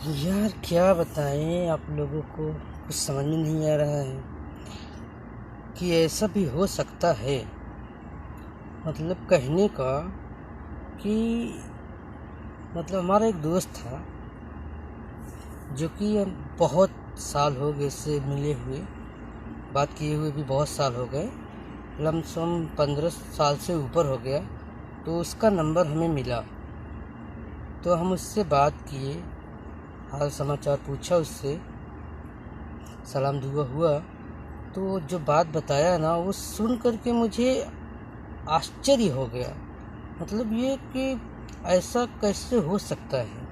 यार क्या बताएं आप लोगों को, कुछ समझ में नहीं आ रहा है कि ऐसा भी हो सकता है। मतलब कहने का कि हमारा एक दोस्त था जो कि अब बहुत साल हो गए इससे मिले हुए, बात किए हुए भी बहुत साल हो गए, लमसम 15 साल से ऊपर हो गया। तो उसका नंबर हमें मिला, तो हम उससे बात किए, हाल समाचार पूछा, उससे सलाम दुआ हुआ। तो जो बात बताया ना, वो सुन करके मुझे आश्चर्य हो गया। मतलब ये कि ऐसा कैसे हो सकता है।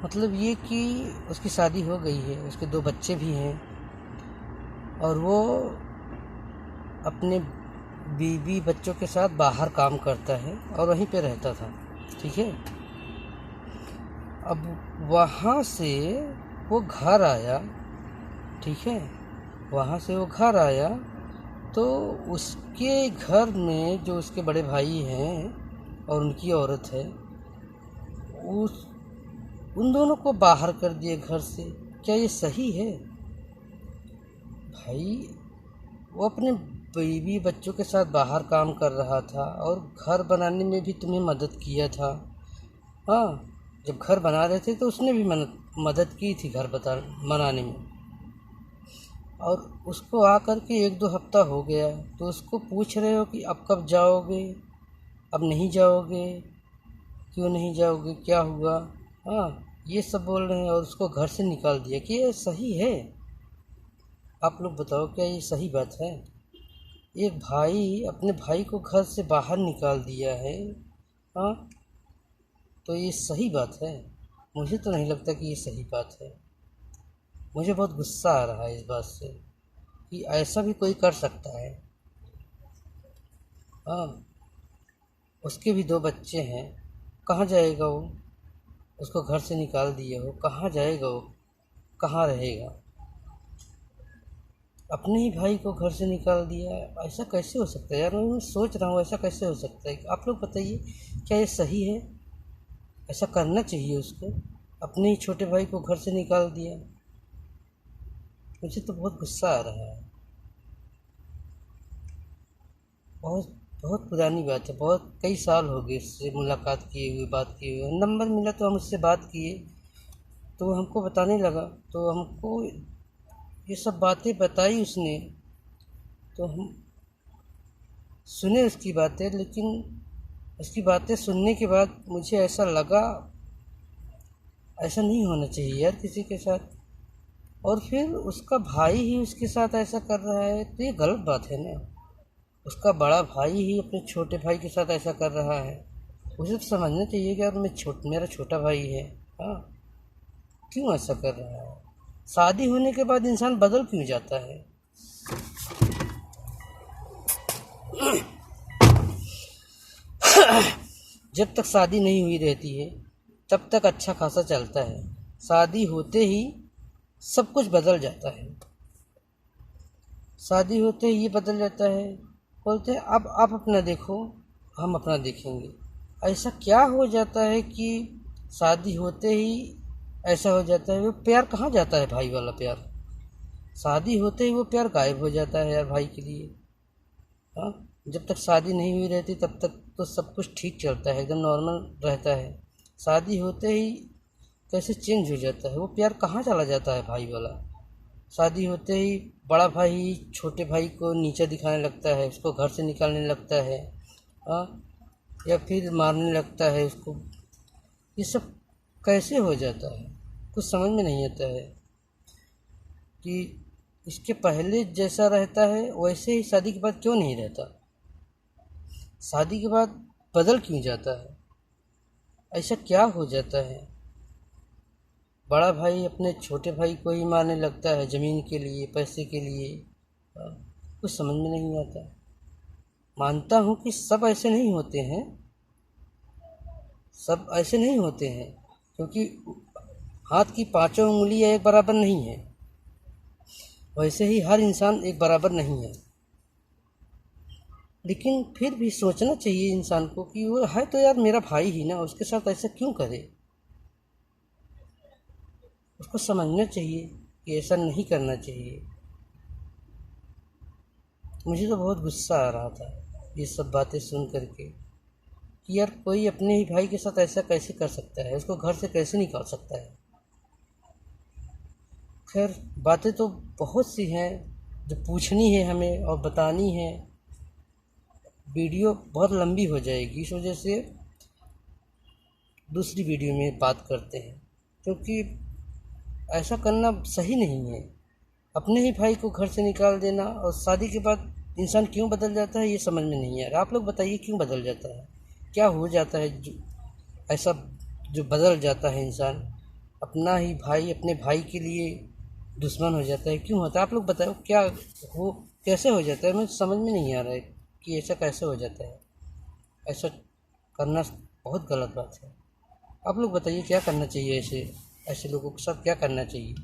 मतलब ये कि उसकी शादी हो गई है, उसके 2 बच्चे भी हैं, और वो अपने बीवी बच्चों के साथ बाहर काम करता है और वहीं पे रहता था। ठीक है। अब वहाँ से वो घर आया। ठीक है। वहाँ से वो घर आया तो उसके घर में जो उसके बड़े भाई हैं और उनकी औरत है, उस उन दोनों को बाहर कर दिए घर से। क्या ये सही है भाई? वो अपने बीवी बच्चों के साथ बाहर काम कर रहा था और घर बनाने में भी तुम्हें मदद किया था। हाँ, जब घर बना रहे थे तो उसने भी मदद की थी घर बनाने में। और उसको आकर के 1-2 हफ्ता हो गया, तो उसको पूछ रहे हो कि अब कब जाओगे, अब नहीं जाओगे, क्यों नहीं जाओगे, क्या हुआ? हाँ, ये सब बोल रहे हैं और उसको घर से निकाल दिया। कि ये सही है? आप लोग बताओ, क्या ये सही बात है? एक भाई अपने भाई को घर से बाहर निकाल दिया है। हाँ, तो ये सही बात है? मुझे तो नहीं लगता कि ये सही बात है। मुझे बहुत गुस्सा आ रहा है इस बात से कि ऐसा भी कोई कर सकता है। हाँ, उसके भी 2 बच्चे हैं, कहाँ जाएगा वो? उसको घर से निकाल दिए हो, कहाँ जाएगा वो? कहाँ रहेगा? अपने ही भाई को घर से निकाल दिया, ऐसा कैसे हो सकता है यार? मैं सोच रहा हूँ ऐसा कैसे हो सकता है। आप लोग बताइए, क्या ये सही है? ऐसा करना चाहिए उसको? अपने ही छोटे भाई को घर से निकाल दिया। मुझे तो बहुत गुस्सा आ रहा है। बहुत बहुत पुरानी बात है, बहुत कई साल हो गए इससे मुलाकात किए हुए, बात किए हुए। नंबर मिला तो हम उससे बात किए, तो वो हमको बताने लगा, तो हमको ये सब बातें बताई उसने, तो हम सुने उसकी बातें। लेकिन उसकी बातें सुनने के बाद मुझे ऐसा लगा, ऐसा नहीं होना चाहिए यार किसी के साथ। और फिर उसका भाई ही उसके साथ ऐसा कर रहा है, तो ये गलत बात है ना। उसका बड़ा भाई ही अपने छोटे भाई के साथ ऐसा कर रहा है। उसे तो समझना चाहिए कि यार मेरा छोटा भाई है। हाँ, क्यों ऐसा कर रहा है? शादी होने के बाद इंसान बदल क्यों जाता है? जब तक शादी नहीं हुई रहती है तब तक अच्छा खासा चलता है। शादी होते ही सब कुछ बदल जाता है। शादी होते ही ये बदल जाता है, बोलते हैं अब आप अपना देखो, हम अपना देखेंगे। ऐसा क्या हो जाता है कि शादी होते ही ऐसा हो जाता है? वो प्यार कहाँ जाता है, भाई वाला प्यार? शादी होते ही वो प्यार गायब हो जाता है यार भाई के लिए। हाँ, जब तक शादी नहीं हुई रहती तब तक तो सब कुछ ठीक चलता है, एकदम नॉर्मल रहता है। शादी होते ही कैसे चेंज हो जाता है? वो प्यार कहाँ चला जाता है, भाई वाला? शादी होते ही बड़ा भाई छोटे भाई को नीचा दिखाने लगता है, उसको घर से निकालने लगता है। हाँ, या फिर मारने लगता है उसको। ये सब कैसे हो जाता है? कुछ समझ में नहीं आता है कि इसके पहले जैसा रहता है वैसे ही शादी के बाद क्यों नहीं रहता? शादी के बाद बदल क्यों जाता है? ऐसा क्या हो जाता है? बड़ा भाई अपने छोटे भाई को ही मारने लगता है ज़मीन के लिए, पैसे के लिए। हाँ, कुछ समझ में नहीं आता। मानता हूँ कि सब ऐसे नहीं होते हैं, सब ऐसे नहीं होते हैं, क्योंकि हाथ की पांचों उंगलियां एक बराबर नहीं है, वैसे ही हर इंसान एक बराबर नहीं है। लेकिन फिर भी सोचना चाहिए इंसान को कि वो है तो यार मेरा भाई ही ना, उसके साथ ऐसा क्यों करे? उसको समझना चाहिए कि ऐसा नहीं करना चाहिए। मुझे तो बहुत गुस्सा आ रहा था ये सब बातें सुन करके कि यार कोई अपने ही भाई के साथ ऐसा कैसे कर सकता है, उसको घर से कैसे निकाल सकता है। खैर बातें तो बहुत सी हैं जो पूछनी है हमें और बतानी है। वीडियो बहुत लंबी हो जाएगी, इस वजह से दूसरी वीडियो में बात करते हैं, क्योंकि ऐसा करना सही नहीं है। अपने ही भाई को घर से निकाल देना और शादी के बाद इंसान क्यों बदल जाता है ये समझ में नहीं आ रहा। आप लोग बताइए क्यों बदल जाता है, क्या हो जाता है जो ऐसा जो बदल जाता है इंसान, अपना ही भाई अपने भाई के लिए दुश्मन हो जाता है, क्यों होता है? आप लोग बताओ क्या हो, कैसे हो जाता है? मुझे समझ में नहीं आ रहा है कि ऐसा कैसे हो जाता है। ऐसा करना बहुत गलत बात है। आप लोग बताइए क्या करना चाहिए, ऐसे ऐसे लोगों के साथ क्या करना चाहिए।